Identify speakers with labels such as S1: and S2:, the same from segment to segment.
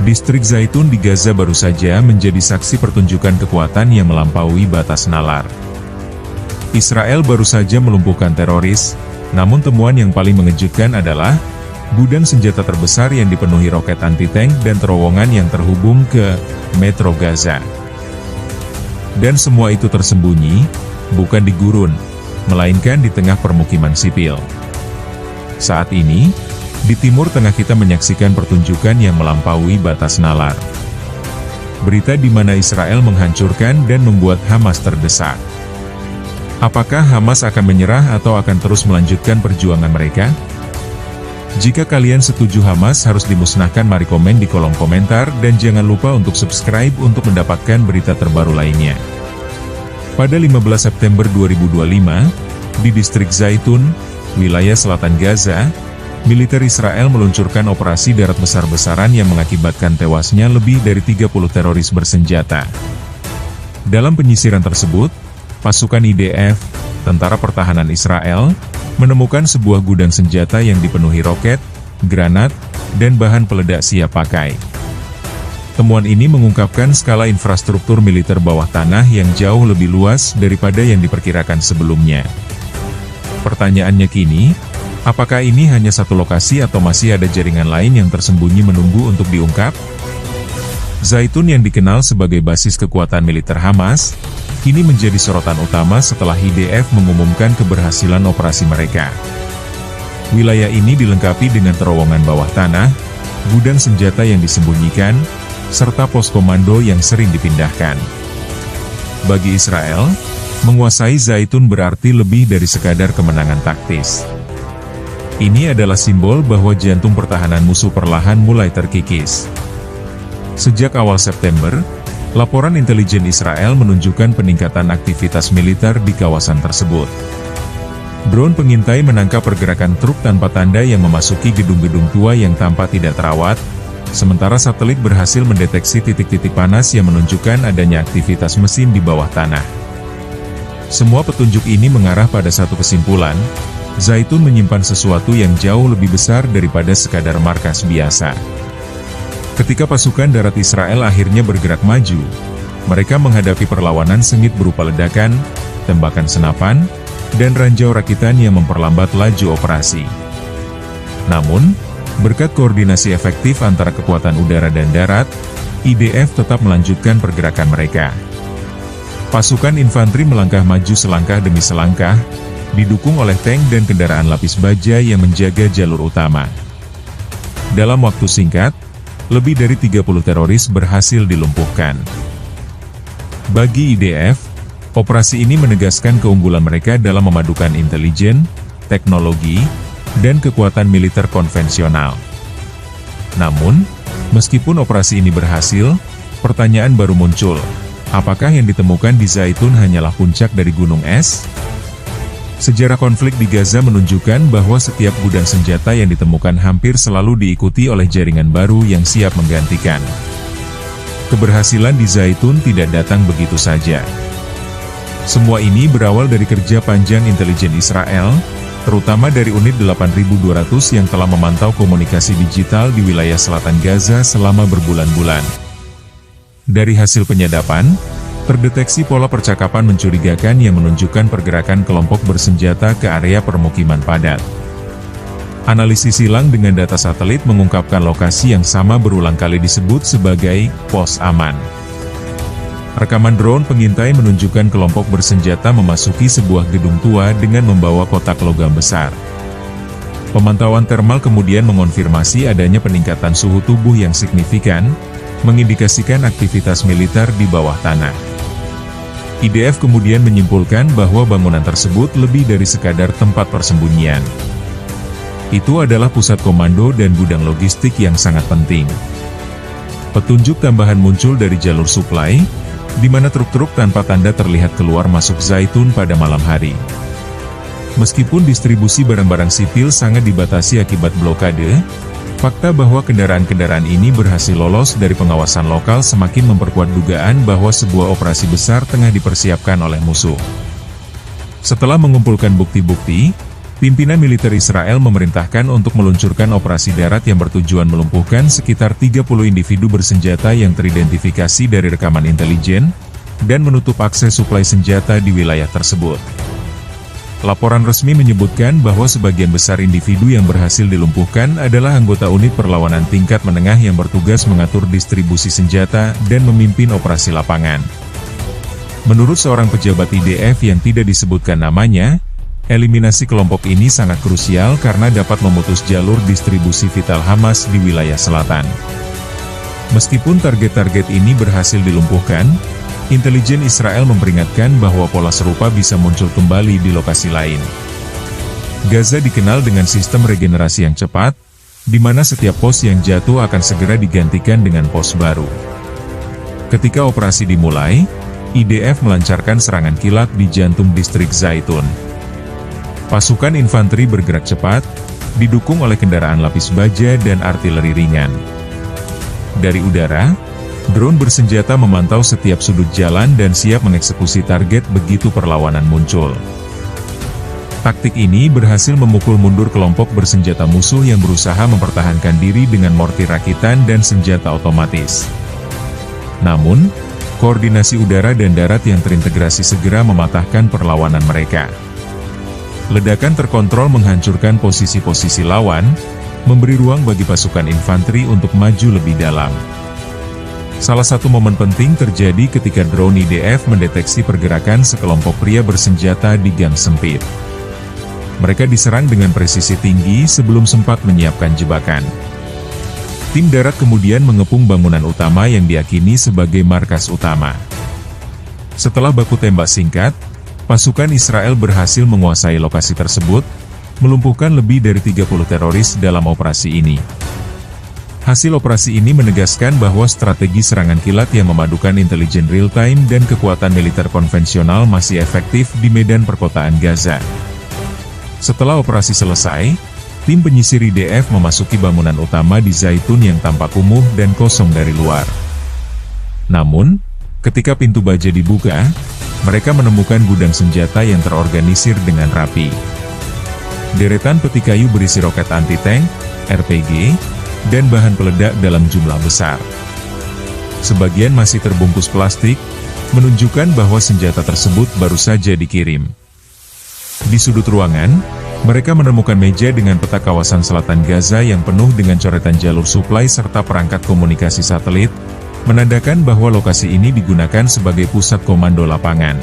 S1: Distrik Zaitun di Gaza baru saja menjadi saksi pertunjukan kekuatan yang melampaui batas nalar. Israel baru saja melumpuhkan teroris, namun temuan yang paling mengejutkan adalah gudang senjata terbesar yang dipenuhi roket anti-tank dan terowongan yang terhubung ke Metro Gaza. Dan semua itu tersembunyi, bukan di gurun, melainkan di tengah permukiman sipil. Saat ini, di Timur Tengah kita menyaksikan pertunjukan yang melampaui batas nalar. Berita di mana Israel menghancurkan dan membuat Hamas terdesak. Apakah Hamas akan menyerah atau akan terus melanjutkan perjuangan mereka? Jika kalian setuju Hamas harus dimusnahkan, mari komen di kolom komentar dan jangan lupa untuk subscribe untuk mendapatkan berita terbaru lainnya. Pada 15 September 2025, di distrik Zaitun, wilayah selatan Gaza, militer Israel meluncurkan operasi darat besar-besaran yang mengakibatkan tewasnya lebih dari 30 teroris bersenjata. Dalam penyisiran tersebut, pasukan IDF, Tentara Pertahanan Israel, menemukan sebuah gudang senjata yang dipenuhi roket, granat, dan bahan peledak siap pakai. Temuan ini mengungkapkan skala infrastruktur militer bawah tanah yang jauh lebih luas daripada yang diperkirakan sebelumnya. Pertanyaannya kini, apakah ini hanya satu lokasi atau masih ada jaringan lain yang tersembunyi menunggu untuk diungkap? Zaitun yang dikenal sebagai basis kekuatan militer Hamas, kini menjadi sorotan utama setelah IDF mengumumkan keberhasilan operasi mereka. Wilayah ini dilengkapi dengan terowongan bawah tanah, gudang senjata yang disembunyikan, serta pos komando yang sering dipindahkan. Bagi Israel, menguasai Zaitun berarti lebih dari sekadar kemenangan taktis. Ini adalah simbol bahwa jantung pertahanan musuh perlahan mulai terkikis. Sejak awal September, laporan intelijen Israel menunjukkan peningkatan aktivitas militer di kawasan tersebut. Drone pengintai menangkap pergerakan truk tanpa tanda yang memasuki gedung-gedung tua yang tampak tidak terawat, sementara satelit berhasil mendeteksi titik-titik panas yang menunjukkan adanya aktivitas mesin di bawah tanah. Semua petunjuk ini mengarah pada satu kesimpulan, Zaitun menyimpan sesuatu yang jauh lebih besar daripada sekadar markas biasa. Ketika pasukan darat Israel akhirnya bergerak maju, mereka menghadapi perlawanan sengit berupa ledakan, tembakan senapan, dan ranjau rakitan yang memperlambat laju operasi. Namun, berkat koordinasi efektif antara kekuatan udara dan darat, IDF tetap melanjutkan pergerakan mereka. Pasukan infanteri melangkah maju selangkah demi selangkah, didukung oleh tank dan kendaraan lapis baja yang menjaga jalur utama. Dalam waktu singkat, lebih dari 30 teroris berhasil dilumpuhkan. Bagi IDF, operasi ini menegaskan keunggulan mereka dalam memadukan intelijen, teknologi, dan kekuatan militer konvensional. Namun, meskipun operasi ini berhasil, pertanyaan baru muncul, apakah yang ditemukan di Zaitun hanyalah puncak dari gunung es? Sejarah konflik di Gaza menunjukkan bahwa setiap gudang senjata yang ditemukan hampir selalu diikuti oleh jaringan baru yang siap menggantikan. Keberhasilan di Zaitun tidak datang begitu saja. Semua ini berawal dari kerja panjang intelijen Israel, terutama dari unit 8200 yang telah memantau komunikasi digital di wilayah selatan Gaza selama berbulan-bulan. Dari hasil penyadapan, terdeteksi pola percakapan mencurigakan yang menunjukkan pergerakan kelompok bersenjata ke area permukiman padat. Analisis silang dengan data satelit mengungkapkan lokasi yang sama berulang kali disebut sebagai pos aman. Rekaman drone pengintai menunjukkan kelompok bersenjata memasuki sebuah gedung tua dengan membawa kotak logam besar. Pemantauan termal kemudian mengonfirmasi adanya peningkatan suhu tubuh yang signifikan, mengindikasikan aktivitas militer di bawah tanah. IDF kemudian menyimpulkan bahwa bangunan tersebut lebih dari sekadar tempat persembunyian. Itu adalah pusat komando dan gudang logistik yang sangat penting. Petunjuk tambahan muncul dari jalur suplai, di mana truk-truk tanpa tanda terlihat keluar masuk Zaitun pada malam hari. Meskipun distribusi barang-barang sipil sangat dibatasi akibat blokade, fakta bahwa kendaraan-kendaraan ini berhasil lolos dari pengawasan lokal semakin memperkuat dugaan bahwa sebuah operasi besar tengah dipersiapkan oleh musuh. Setelah mengumpulkan bukti-bukti, Pimpinan militer Israel memerintahkan untuk meluncurkan operasi darat yang bertujuan melumpuhkan sekitar 30 individu bersenjata yang teridentifikasi dari rekaman intelijen, dan menutup akses suplai senjata di wilayah tersebut. Laporan resmi menyebutkan bahwa sebagian besar individu yang berhasil dilumpuhkan adalah anggota unit perlawanan tingkat menengah yang bertugas mengatur distribusi senjata dan memimpin operasi lapangan. Menurut seorang pejabat IDF yang tidak disebutkan namanya, eliminasi kelompok ini sangat krusial karena dapat memutus jalur distribusi vital Hamas di wilayah selatan. Meskipun target-target ini berhasil dilumpuhkan, intelijen Israel memperingatkan bahwa pola serupa bisa muncul kembali di lokasi lain. Gaza dikenal dengan sistem regenerasi yang cepat, di mana setiap pos yang jatuh akan segera digantikan dengan pos baru. Ketika operasi dimulai, IDF melancarkan serangan kilat di jantung distrik Zaitun. Pasukan infanteri bergerak cepat, didukung oleh kendaraan lapis baja dan artileri ringan. Dari udara, drone bersenjata memantau setiap sudut jalan dan siap mengeksekusi target begitu perlawanan muncul. Taktik ini berhasil memukul mundur kelompok bersenjata musuh yang berusaha mempertahankan diri dengan mortir rakitan dan senjata otomatis. Namun, koordinasi udara dan darat yang terintegrasi segera mematahkan perlawanan mereka. Ledakan terkontrol menghancurkan posisi-posisi lawan, memberi ruang bagi pasukan infanteri untuk maju lebih dalam. Salah satu momen penting terjadi ketika drone IDF mendeteksi pergerakan sekelompok pria bersenjata di gang sempit. Mereka diserang dengan presisi tinggi sebelum sempat menyiapkan jebakan. Tim darat kemudian mengepung bangunan utama yang diyakini sebagai markas utama. Setelah baku tembak singkat, pasukan Israel berhasil menguasai lokasi tersebut, melumpuhkan lebih dari 30 teroris dalam operasi ini. Hasil operasi ini menegaskan bahwa strategi serangan kilat yang memadukan intelijen real-time dan kekuatan militer konvensional masih efektif di medan perkotaan Gaza. Setelah operasi selesai, tim penyisir IDF memasuki bangunan utama di Zaitun yang tampak kumuh dan kosong dari luar. Namun, ketika pintu baja dibuka, mereka menemukan gudang senjata yang terorganisir dengan rapi. Deretan peti kayu berisi roket anti-tank, RPG, dan bahan peledak dalam jumlah besar. Sebagian masih terbungkus plastik, menunjukkan bahwa senjata tersebut baru saja dikirim. Di sudut ruangan, mereka menemukan meja dengan peta kawasan selatan Gaza yang penuh dengan coretan jalur suplai serta perangkat komunikasi satelit, menandakan bahwa lokasi ini digunakan sebagai pusat komando lapangan.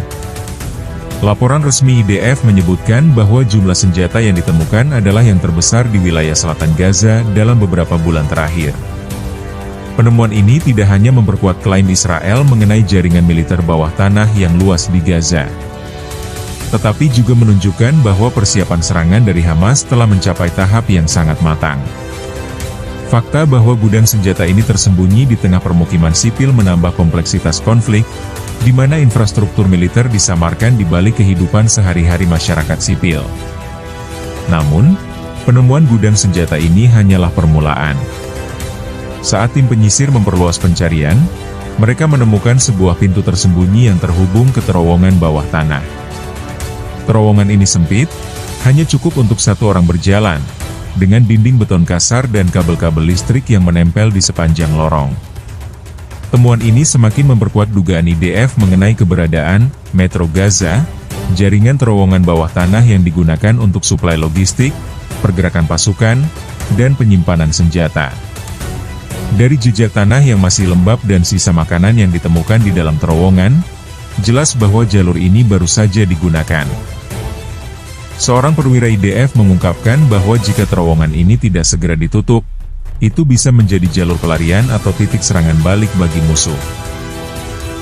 S1: Laporan resmi IDF menyebutkan bahwa jumlah senjata yang ditemukan adalah yang terbesar di wilayah selatan Gaza dalam beberapa bulan terakhir. Penemuan ini tidak hanya memperkuat klaim Israel mengenai jaringan militer bawah tanah yang luas di Gaza, tetapi juga menunjukkan bahwa persiapan serangan dari Hamas telah mencapai tahap yang sangat matang. Fakta bahwa gudang senjata ini tersembunyi di tengah permukiman sipil menambah kompleksitas konflik, di mana infrastruktur militer disamarkan di balik kehidupan sehari-hari masyarakat sipil. Namun, penemuan gudang senjata ini hanyalah permulaan. Saat tim penyisir memperluas pencarian, mereka menemukan sebuah pintu tersembunyi yang terhubung ke terowongan bawah tanah. Terowongan ini sempit, hanya cukup untuk satu orang berjalan, dengan dinding beton kasar dan kabel-kabel listrik yang menempel di sepanjang lorong. Temuan ini semakin memperkuat dugaan IDF mengenai keberadaan Metro Gaza, jaringan terowongan bawah tanah yang digunakan untuk suplai logistik, pergerakan pasukan, dan penyimpanan senjata. Dari jejak tanah yang masih lembab dan sisa makanan yang ditemukan di dalam terowongan, jelas bahwa jalur ini baru saja digunakan. Seorang perwira IDF mengungkapkan bahwa jika terowongan ini tidak segera ditutup, itu bisa menjadi jalur pelarian atau titik serangan balik bagi musuh.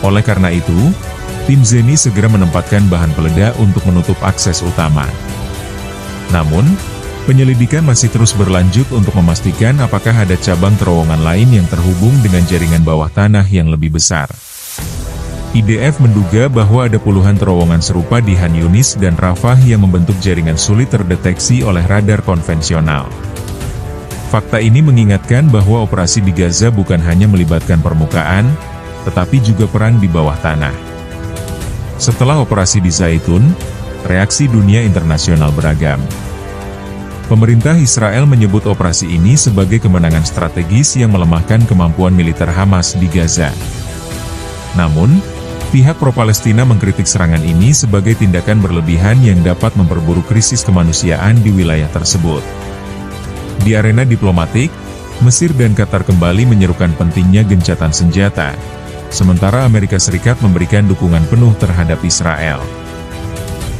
S1: Oleh karena itu, tim Zeni segera menempatkan bahan peledak untuk menutup akses utama. Namun, penyelidikan masih terus berlanjut untuk memastikan apakah ada cabang terowongan lain yang terhubung dengan jaringan bawah tanah yang lebih besar. IDF menduga bahwa ada puluhan terowongan serupa di Han Yunis dan Rafah yang membentuk jaringan sulit terdeteksi oleh radar konvensional. Fakta ini mengingatkan bahwa operasi di Gaza bukan hanya melibatkan permukaan, tetapi juga perang di bawah tanah. Setelah operasi di Zaitun, reaksi dunia internasional beragam. Pemerintah Israel menyebut operasi ini sebagai kemenangan strategis yang melemahkan kemampuan militer Hamas di Gaza. Namun, pihak pro-Palestina mengkritik serangan ini sebagai tindakan berlebihan yang dapat memperburuk krisis kemanusiaan di wilayah tersebut. Di arena diplomatik, Mesir dan Qatar kembali menyerukan pentingnya gencatan senjata, sementara Amerika Serikat memberikan dukungan penuh terhadap Israel.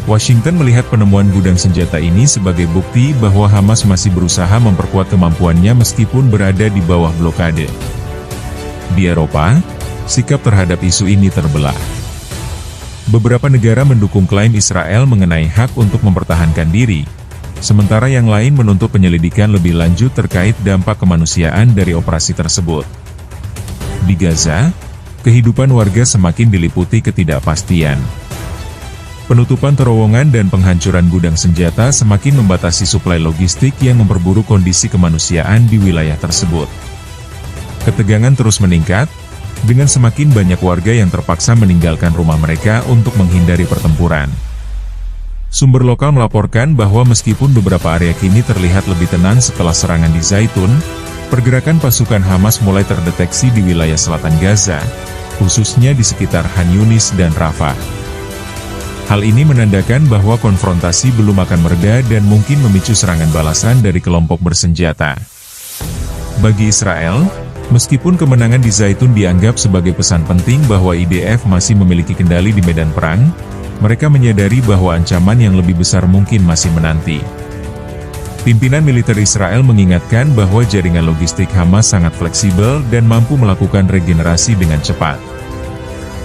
S1: Washington melihat penemuan gudang senjata ini sebagai bukti bahwa Hamas masih berusaha memperkuat kemampuannya meskipun berada di bawah blokade. Di Eropa, sikap terhadap isu ini terbelah. Beberapa negara mendukung klaim Israel mengenai hak untuk mempertahankan diri, sementara yang lain menuntut penyelidikan lebih lanjut terkait dampak kemanusiaan dari operasi tersebut. Di Gaza, kehidupan warga semakin diliputi ketidakpastian. Penutupan terowongan dan penghancuran gudang senjata semakin membatasi suplai logistik yang memperburuk kondisi kemanusiaan di wilayah tersebut. Ketegangan terus meningkat, dengan semakin banyak warga yang terpaksa meninggalkan rumah mereka untuk menghindari pertempuran. Sumber lokal melaporkan bahwa meskipun beberapa area kini terlihat lebih tenang setelah serangan di Zaitun, pergerakan pasukan Hamas mulai terdeteksi di wilayah selatan Gaza, khususnya di sekitar Khan Yunis dan Rafah. Hal ini menandakan bahwa konfrontasi belum akan mereda dan mungkin memicu serangan balasan dari kelompok bersenjata. Bagi Israel, meskipun kemenangan di Zaitun dianggap sebagai pesan penting bahwa IDF masih memiliki kendali di medan perang, mereka menyadari bahwa ancaman yang lebih besar mungkin masih menanti. Pimpinan militer Israel mengingatkan bahwa jaringan logistik Hamas sangat fleksibel dan mampu melakukan regenerasi dengan cepat.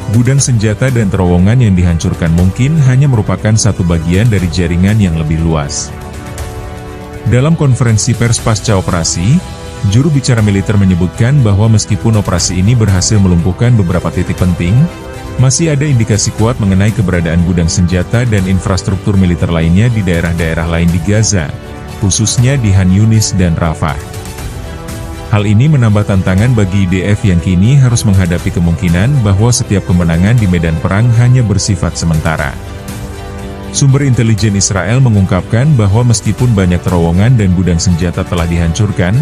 S1: Gudang senjata dan terowongan yang dihancurkan mungkin hanya merupakan satu bagian dari jaringan yang lebih luas. Dalam konferensi pers pasca operasi, juru bicara militer menyebutkan bahwa meskipun operasi ini berhasil melumpuhkan beberapa titik penting, masih ada indikasi kuat mengenai keberadaan gudang senjata dan infrastruktur militer lainnya di daerah-daerah lain di Gaza, khususnya di Khan Yunis dan Rafah. Hal ini menambah tantangan bagi IDF yang kini harus menghadapi kemungkinan bahwa setiap kemenangan di medan perang hanya bersifat sementara. Sumber intelijen Israel mengungkapkan bahwa meskipun banyak terowongan dan gudang senjata telah dihancurkan,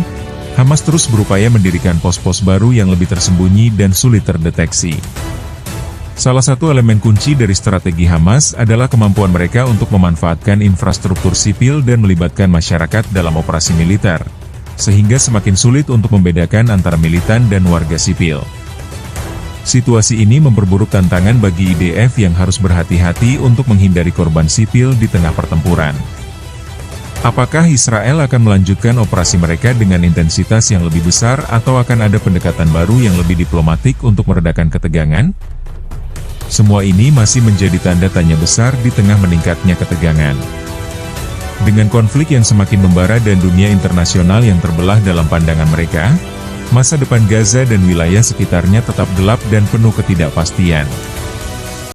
S1: Hamas terus berupaya mendirikan pos-pos baru yang lebih tersembunyi dan sulit terdeteksi. Salah satu elemen kunci dari strategi Hamas adalah kemampuan mereka untuk memanfaatkan infrastruktur sipil dan melibatkan masyarakat dalam operasi militer, sehingga semakin sulit untuk membedakan antara militan dan warga sipil. Situasi ini memperburuk tantangan bagi IDF yang harus berhati-hati untuk menghindari korban sipil di tengah pertempuran. Apakah Israel akan melanjutkan operasi mereka dengan intensitas yang lebih besar atau akan ada pendekatan baru yang lebih diplomatik untuk meredakan ketegangan? Semua ini masih menjadi tanda tanya besar di tengah meningkatnya ketegangan. Dengan konflik yang semakin membara dan dunia internasional yang terbelah dalam pandangan mereka, masa depan Gaza dan wilayah sekitarnya tetap gelap dan penuh ketidakpastian.